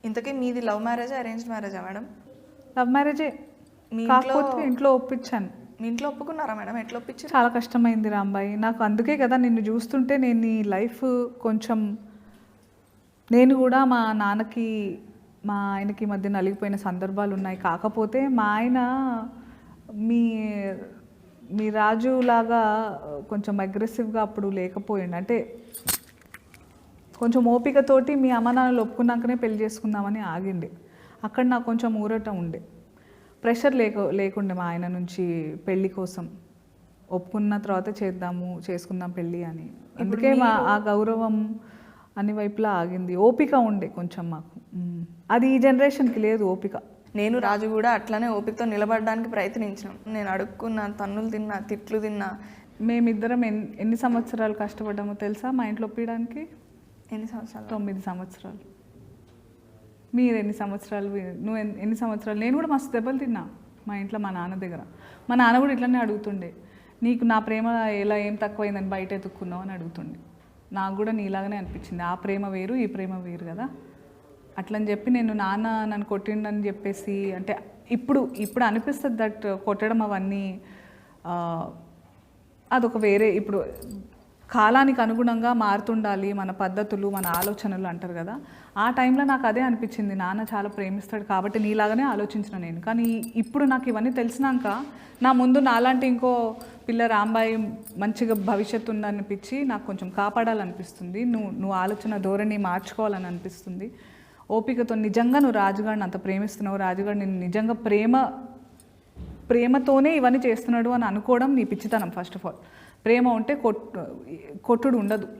ఇంతకీ మీది లవ్ మ్యారేజా అరేంజ్డ్ మ్యారేజా మేడం? లవ్ మ్యారేజే. మీ కాకపోతే ఇంట్లో ఒప్పించాను. మీ ఇంట్లో ఒప్పుకున్నారా మేడం? ఎట్లా ఒప్పించారు? చాలా కష్టమైంది రాంబాయి. నాకు అందుకే కదా నిన్ను చూస్తుంటే నేను ఈ లైఫ్ కొంచెం నేను కూడా మా నాన్నకి మా ఆయనకి మధ్య నలిగిపోయిన సందర్భాలు ఉన్నాయి. కాకపోతే మా ఆయన మీ మీ రాజులాగా కొంచెం అగ్రెసివ్గా అప్పుడు లేకపోయిండు. అంటే కొంచెం ఓపికతోటి మీ అమ్మ నాన్నలు ఒప్పుకున్నాకనే పెళ్లి చేసుకుందామని ఆగింది. అక్కడ నాకు కొంచెం ఊరట ఉండే, ప్రెషర్ లేకుండే మా ఆయన నుంచి పెళ్లి కోసం. ఒప్పుకున్న తర్వాత చేసుకుందాం పెళ్ళి అని. అందుకే ఆ గౌరవం అన్ని వైపులా ఆగింది. ఓపిక ఉండే కొంచెం మాకు. అది ఈ జనరేషన్కి లేదు ఓపిక. నేను రాజు కూడా అట్లనే ఓపికతో నిలబడడానికి ప్రయత్నించాం. నేను అడుక్కున్నా, తన్నులు తిన్నా, తిట్లు తిన్నా. మేమిద్దరం ఎన్ని సంవత్సరాలు కష్టపడ్డామో తెలుసా మా ఇంట్లో ఒప్పించడానికి? ఎన్ని సంవత్సరాలు? 9 సంవత్సరాలు. మీరు ఎన్ని సంవత్సరాలు? నువ్వు ఎన్ని సంవత్సరాలు? నేను కూడా మస్తు దెబ్బలు తిన్నా మా ఇంట్లో మా నాన్న దగ్గర. మా నాన్న కూడా ఇట్లనే అడుగుతుండే, నీకు నా ప్రేమ ఎలా ఏం తక్కువైందని బయట ఎత్తుక్కున్నావు అని అడుగుతుండే. నాకు కూడా నీలాగానే అనిపించింది. ఆ ప్రేమ వేరు, ఈ ప్రేమ వేరు కదా. అట్లని చెప్పి నేను నాన్న నన్ను కొట్టిండని చెప్పేసి, అంటే ఇప్పుడు అనిపిస్తుంది దట్ కొట్టడం అవన్నీ అదొక వేరే. ఇప్పుడు కాలానికి అనుగుణంగా మారుతుండాలి మన పద్ధతులు, మన ఆలోచనలు అంటారు కదా. ఆ టైంలో నాకు అదే అనిపించింది, నాన్న చాలా ప్రేమిస్తాడు కాబట్టి నీలాగానే ఆలోచించిన నేను. కానీ ఇప్పుడు నాకు ఇవన్నీ తెలిసినాక నా ముందు నాలాంటి ఇంకో పిల్ల రాంబాయి మంచిగా భవిష్యత్తు ఉందనిపించి నాకు కొంచెం కాపాడాలనిపిస్తుంది. నువ్వు ఆలోచన ధోరణి మార్చుకోవాలని అనిపిస్తుంది. ఓపికతో నిజంగా నువ్వు రాజుగాడిని అంత ప్రేమిస్తున్నావు, రాజుగాడు నేను నిజంగా ప్రేమతోనే ఇవన్నీ చేస్తున్నాడు అని అనుకోవడం నీ పిచ్చితనం. ఫస్ట్ ఆఫ్ ఆల్ ప్రేమ ఉంటే కొట్టుడు ఉండదు.